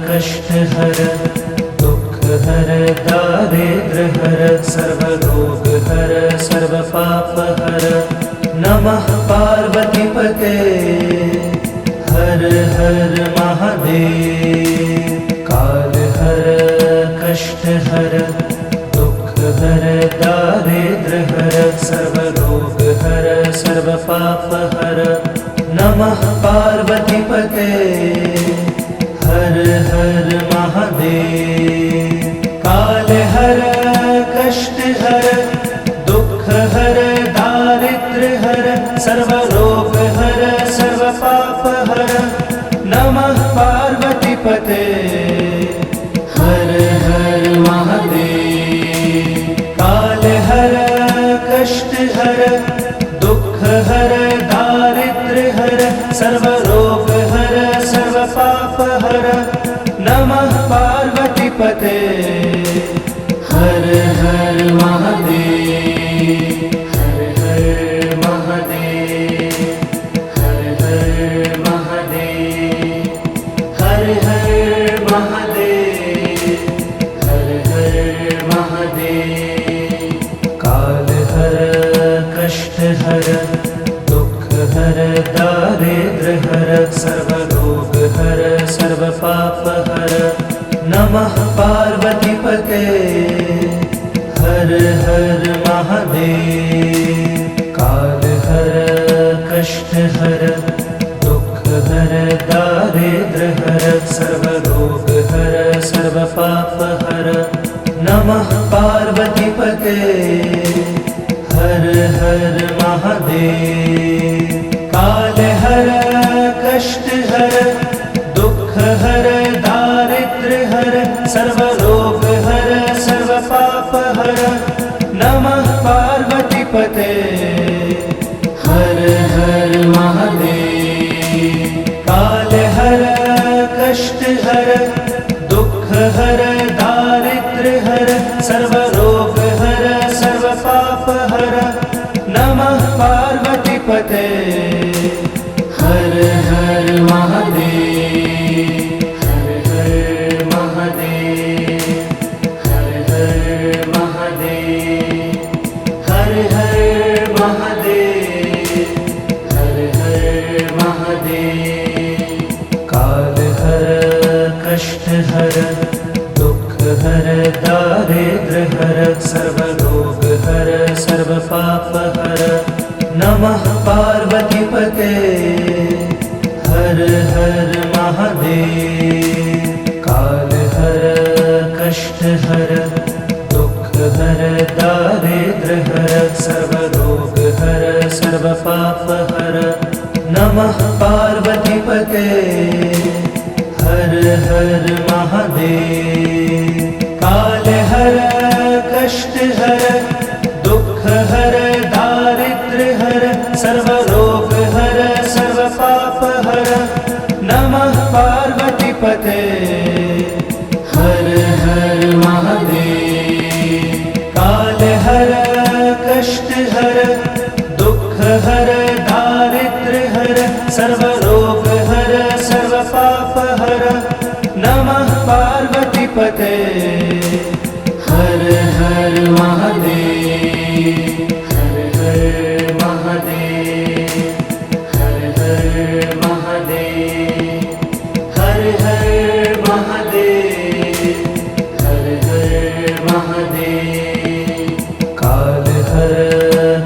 कष्ट हर दुख हर दारिद्र हर सर्वरोग हर सर्व पाप हर नमः पार्वतीपते हर हर महादेव। काल हर कष्ट हर दुख हर दारिद्र हर सर्वरोग हर सर्व पाप हर नमः पार्वतीपते हर हर महादेव। काल हर कष्ट हर दुख हर दारिद्र हर सर्वरोग हर सर्व पाप हर नमः पार्वतीपते हर हर महादेव। काल हर कष्ट हर दुख हर दारिद्र हर सर्वरोग हर सर्व पाप हर नमः पार्वतीपते हर हर महादेव। हर हर महादेव हर हर महादेव हर हर महादेव हर हर महादेव। काल हर कष्ट हर दुख हर दारिद्र हर सर्वरोग हर सर्व पाप हर नमः पार्वतीपते हर हर महादेव। काल हर कष्ट हर दुख हर दारिद्र हर सर्वरोग हर सर्व पाप हर नमः पार्वतीपते हर हर महादेव। काल हर कष्ट हर दुख हर दारिद्र हर सर्वरोग हर सर्व पाप हर नमः पार्वतीपते हर हर महादेव। काल हर कष्ट हर दुख हर दारिद्र हर सर्वरोग हर सर्व पाप हर नमः पार्वतीपते हर हर महादेव। हर हर महादेव हर हर महादेव हर हर महादेव हर हर महादेव। काल हर कष्ट हर दुख हर दारिद्र हर सर्वरोग हर सर्व पाप हर नमः पार्वतीपते हर हर महादेव। काल हर कष्ट हर दुख हर दारिद्र हर सर्वरोग हर सर्व पाप हर नमः पार्वतीपते हर हर महादेव। काल हर कष्ट हर दुख हर दारिद्र हर सर्वरोग हर सर्व पाप हर नमः पार्वतीपते हर हर महादेव। काल हर कष्ट हर दुख हर दारिद्र हर सर्वरोग हर नमः पार्वतीपते हर हर महादेव हर हर महादेव हर हर महादेव हर हर महादेव हर हर महादेव काल हर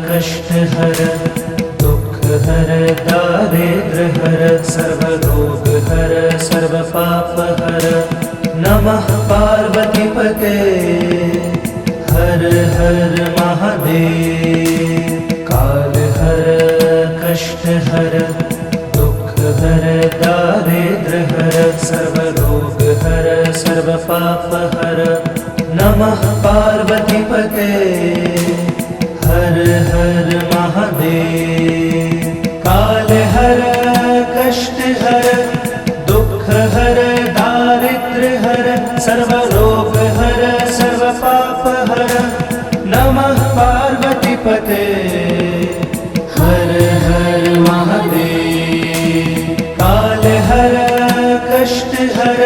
कष्ट हर दुख हर दारिद्र हर सर्व रोग हर सर्व पाप हर नमः पार्वतीपते हर हर महादेव काल हर कष्ट हर दुख हर दारिद्र हर सर्व रोग हर सर्व पाप हर नमः पार्वतीपते हर हर महादेव काल हर कष्ट हर दुख हर दारिद्र हर सर्व रोग हर सर्व पाप हर नमः पार्वतीपते हर हर महादेव काल हर कष्ट हर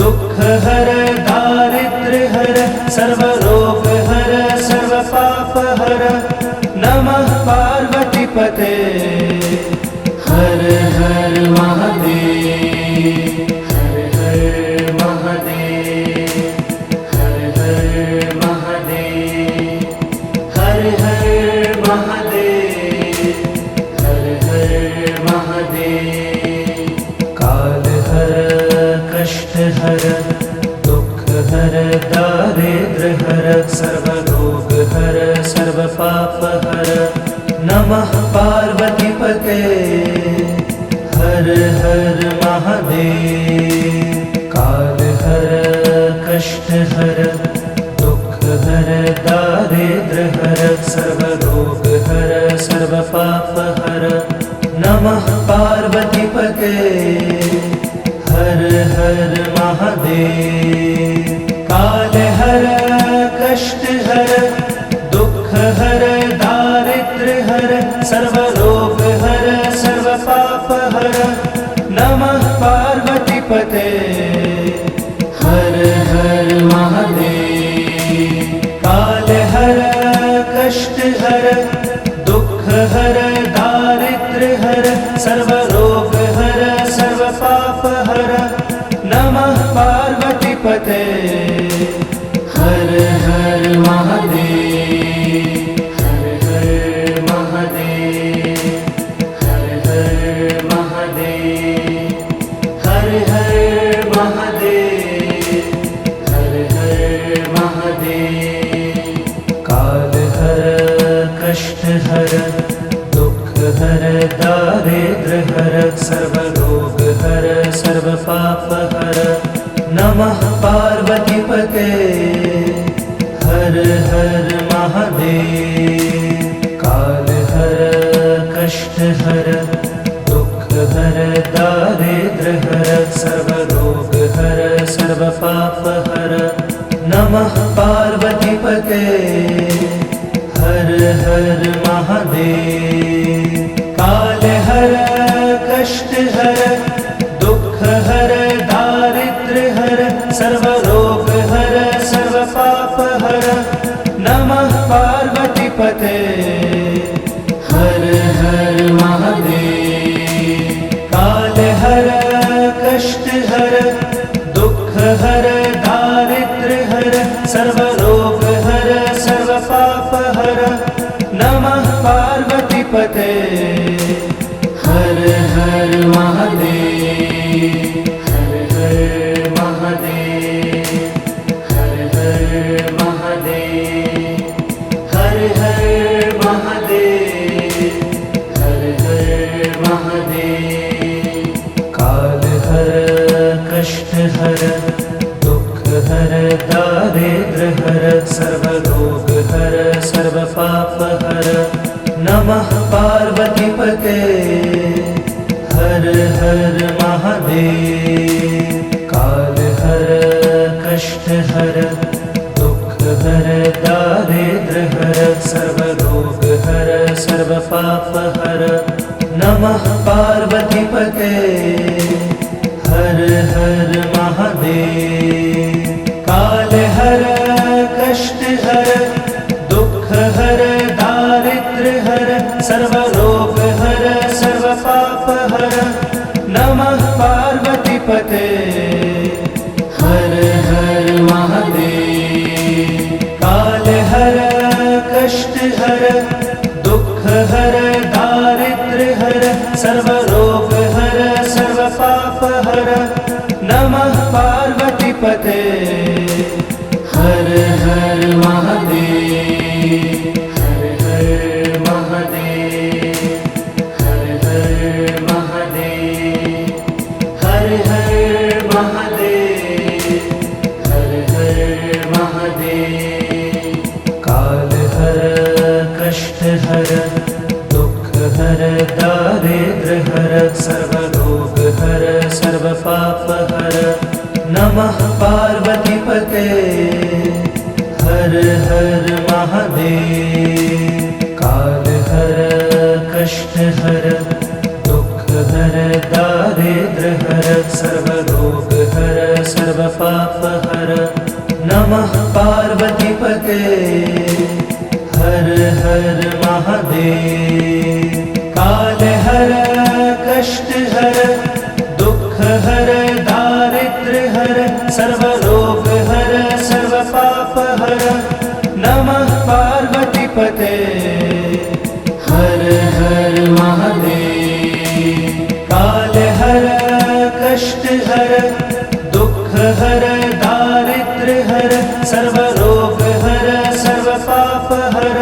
दुख हर दारिद्र हर सर्व रोग हर सर्व पाप हर नमः पार्वतीपते हर हर महादेव हर हर महादेव हर हर महादेव हर हर महादेव हर हर महादेव काल हर कष्ट हर दुख हर दारिद्र हर सर्व रोग हर सर्व पाप हर नमः पार्वतीपते हर हर महादेव काल हर कष्ट हर दुख हर दारिद्र हर सर्व रोग हर सर्व पाप हर नमः पार्वतीपते हर हर महादेव काल हर कष्ट हर दुख हर दारिद्र हर सर्व रोग हर सर्व पाप हर नमः पार्वतीपते हर हर महादेव काल हर कष्ट हर दुख हर दारिद्र हर सर्व रोग हर सर्व पाप हर नमः पार्वतीपते हर हर महादेव हर हर महादेव हर हर महादेव हर हर महादेव हर हर महादेव काल हर कष्ट हर दुख हर दारिद्र हर सर्व रोग हर सर्व पाप हर नमः पार्वतीपते हर हर महादेव काल हर कष्ट हर दुख हर दारिद्र हर सर्व रोग हर सर्व पाप हर नमः पार्वतीपते हर हर महादेव काल हर कष्ट हर दुख हर दारिद्र हर सर्व रोग हर सर्व पाप हर नमः पार्वतीपते हर हर महादेव काल हर कष्ट हर दुख हर दारिद्र हर सर्व रोग हर सर्व पाप हर नमः पार्वतीपते हर हर महादेव हर हर महादेव हर हर महादेव हर हर महादेव हर हर महादेव काल हर कष्ट हर दुख हर दारिद्र हर सर्व रोग हर सर्व पाप हर नमः पार्वतीपते हर हर महादेव काल हर कष्ट हर दुख हर दारिद्र हर सर्व रोग हर सर्व पाप हर नमः पार्वतीपते हर हर महादेव महादेव। काल हर कष्ट हर दुख हर दारिद्र्य हर सर्व रोग हर सर्व पाप हर नमः पार्वती पते हर हर महादेव। काल हर कष्ट हर दुख हर दारिद्र्य हर सर्व रोग हर सर्व पाप हर नमः पार्वती पते हर हर महादेव। हर हर महादेव। हर हर महादेव। हर हर महादेव। हर हर महादेव। काल हर कष्ट हर दुख हर दारिद्र्य हर सर्व रोग हर सर्व पाप हर नमः पार्वती पते हर हर महादेव। काल हर कष्ट हर दुख हर दारिद्र्य हर सर्व रोग हर सर्व पाप हर नमः पार्वती पते हर हर महादेव। काल हर कष्ट हर दुख हर दारिद्र्य हर सर्व रोग हर सर्व पाप हर नमः पार्वती पते हर हर महादेव। काल हर कष्ट हर दुख हर दारिद्र्य हर सर्व रोग हर सर्व पाप हर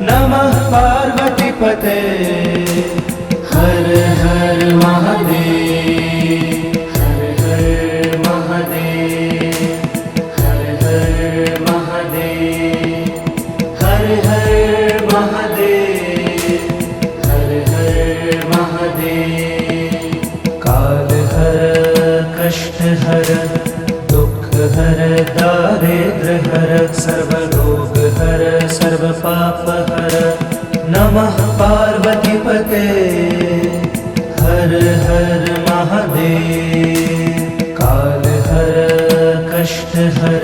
नमः पार्वती पते हर हर महादेव। हर हर महादेव। हर हर महादेव। हर हर महादेव। हर हर महादेव। काल हर कष्ट हर दुख हर दारिद्र्य हर सर्व रोग हर सर्व पाप हर नमः पार्वती पते हर हर महादेव। काल हर कष्ट हर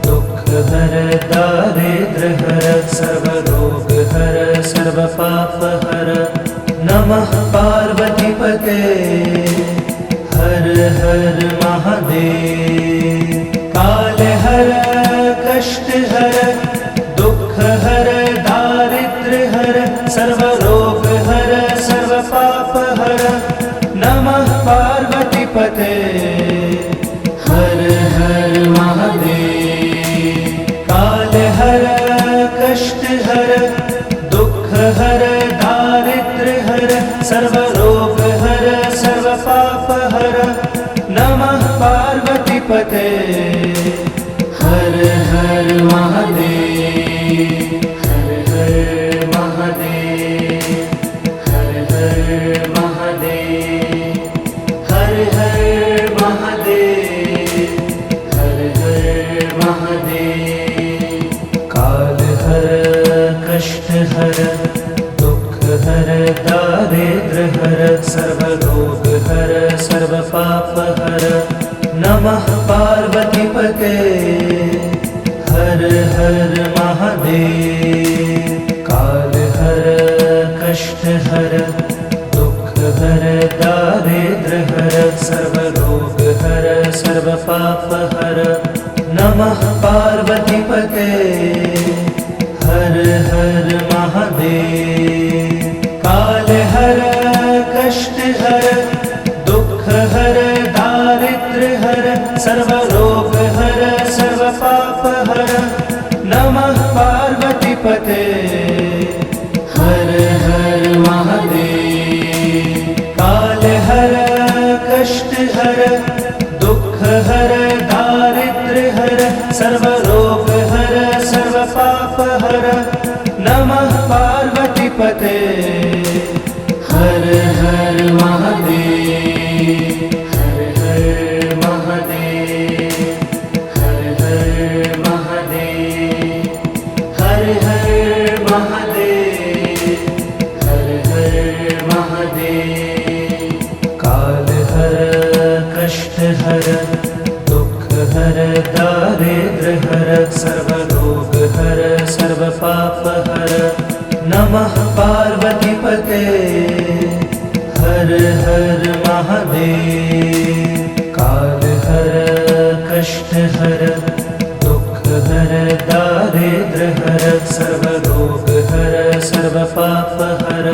दुख हर दारिद्र्य हर सर्व रोग हर सर्व पाप हर नमः पार्वती पते हर हर महादेव। काल हर कष्ट हर दुख हर दारिद्र्य हर सर्व रोग हर सर्व पाप हर नमः पार्वती पते हर हर महादेव। काल हर कष्ट हर दुख हर दारिद्र्य हर सर्व रोग हर सर्व पाप हर नमः पार्वती पते हर हर महादेव। हर हर महादेव। हर हर महादेव। हर हर महादेव। हर हर महादेव। काल हर कष्ट हर दुख हर दारिद्र्य हर सर्व रोग हर सर्व पाप हर नमः पार्वती पते हर हर महादेव। काल हर कष्ट हर दुख हर दारिद्र्य हर सर्व रोग हर सर्व पाप हर नमः पार्वती पते हर हर महादेव। काल हर कष्ट हर दुख हर दारिद्र्य हर सर्व रोग हर सर्व पाप हर नमः पार्वती पते हर हर महादेव। काल हर कष्ट हर दुख हर दारिद्र्य हर सर्व रोग हर सर्व पाप हर नमः पार्वती पते हर हर महादेव। हर हर महादेव। हर हर महादेव। हर हर महादेव। हर हर महादेव। काल हर कष्ट हर हर दारिद्र्य हर सर्वरोग हर सर्व पाप हर नमः पार्वती पते हर हर महादेव। काल हर कष्ट हर दुख हर दारिद्र्य हर सर्वरोग हर सर्व पाप हर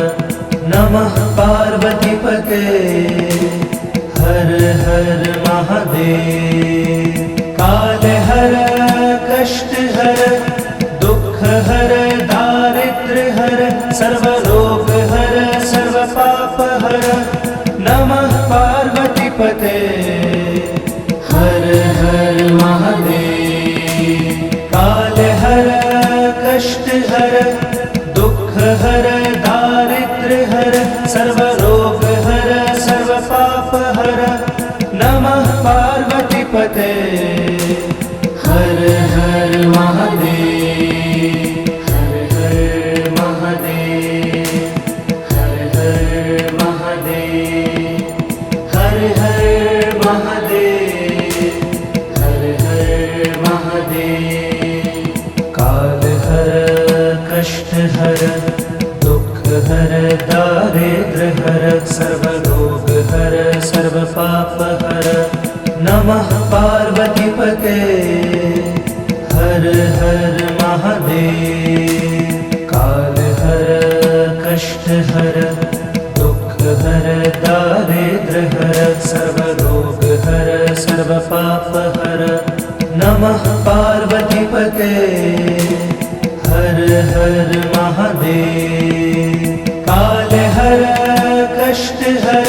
नमः पार्वती पते हर हर महादेव। काल हर कष्ट हर दुख हर दारिद्र्य हर सर्वरोग हर सर्व पाप हर नमः पार्वती पते हर हर महादेव। काल हर कष्ट हर दुख हर दारिद्र्य हर सर्वरोग हर सर्व पाप हर नमः पार्वती पते हर हर महादेव। हर हर महादेव हर हर महादेव हर हर महादेव हर हर महादेव। काल हर कष्ट हर दुख हर दारिद्र्य हर सर्वरोग हर सर्व पाप हर नमः पार्वती पते हर हर महादेव। काल हर कष्ट हर दुख हर दारिद्र्य हर सर्वरोग हर सर्व पाप हर नमः पार्वती पते हर हर महादेव। काल हर कष्ट हर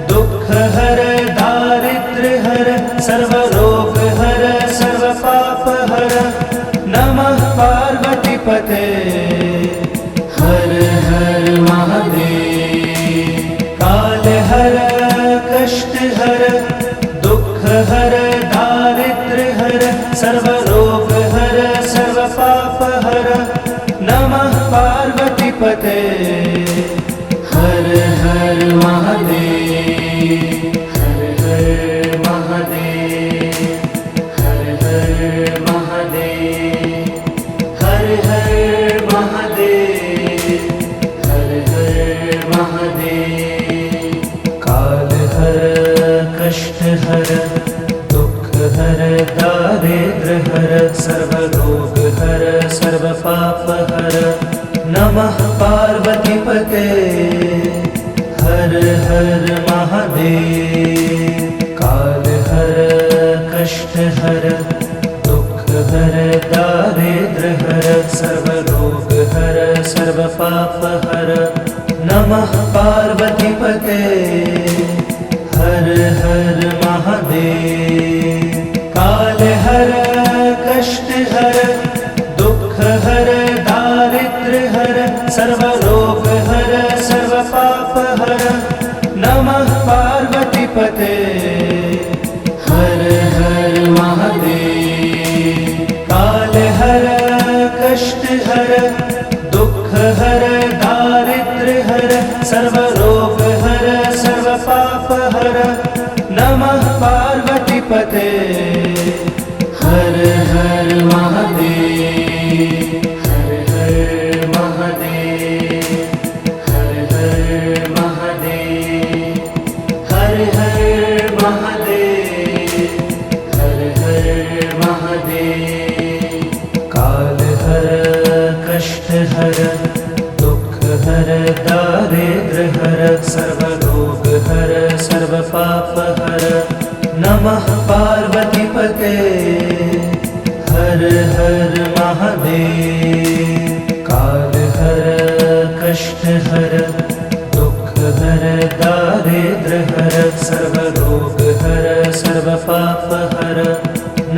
दुख हर दारिद्र्य हर सर्वरोग हर सर्व पाप हर नमः पार्वती पते हर हर महादेव। काल हर कष्ट हर दुख हर दारिद्र्य हर सर्वरोग हर सर्व पाप हर नमः पार्वती पते हर हर महादेव। हर हर महादेव हर हर महादेव हर हर महादेव हर हर महादेव। काल हर कष्ट हर दुख हर दारिद्र्य हर सर्वरोग हर सर्व पाप हर नमः पार्वती पते हर हर महादेव। काल हर कष्ट हर दुख हर दारिद्र्य हर सर्वरोग हर सर्व पाप हर नमः पार्वती पते हर हर महादेव। काल हर कष्ट हर दुख हर दारिद्र्य हर सर्वरोग हर सर्व पाप हर नमः पार्वती पते हर हर महादेव। काल हर कष्ट हर दुख हर दारिद्र्य हर सर्वरोग हर सर्व पाप हर नमः पार्वती पते हर हर महादेव। हर हर महादेव हर हर महादेव हर हर महादेव हर हर महादेव। काल हर कष्ट हर दुख हर दारिद्र्य हर सर्वरोग हर सर्व पाप हर नमः पार्वती पते हर हर महादेव। काल हर कष्ट हर दुख हर दारिद्र्य हर सर्वरोग हर सर्व पाप हर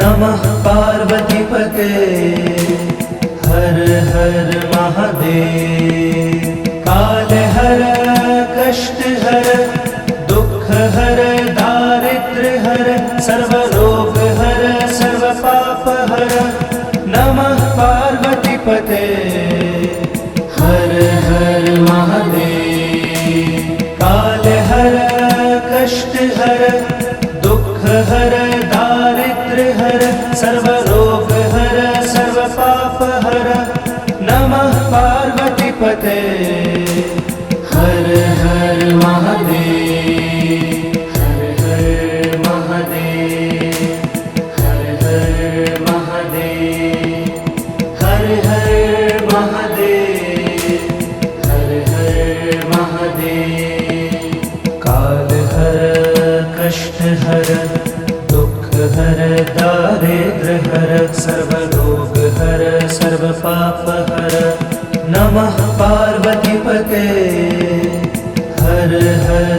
नमः पार्वती पते हर हर महादेव। काल हर कष्ट हर दुख हर दारिद्र्य हर सर्वरोग हर सर्व पाप हर नमः पार्वती पते हर हर महादेव। काल हर कष्ट हर दुख हर दारिद्र्य सर्वरोग हर सर्व पाप हर नमः पार्वती पते हर हर महादेव हर हर महादेव हर हर महादेव हर हर महादेव हर हर महादेव काल हर कष्ट हर दुख हर दारिद्र हर सर्वरोग हर सर्व पाप हर नमः पार्वती पते हर हर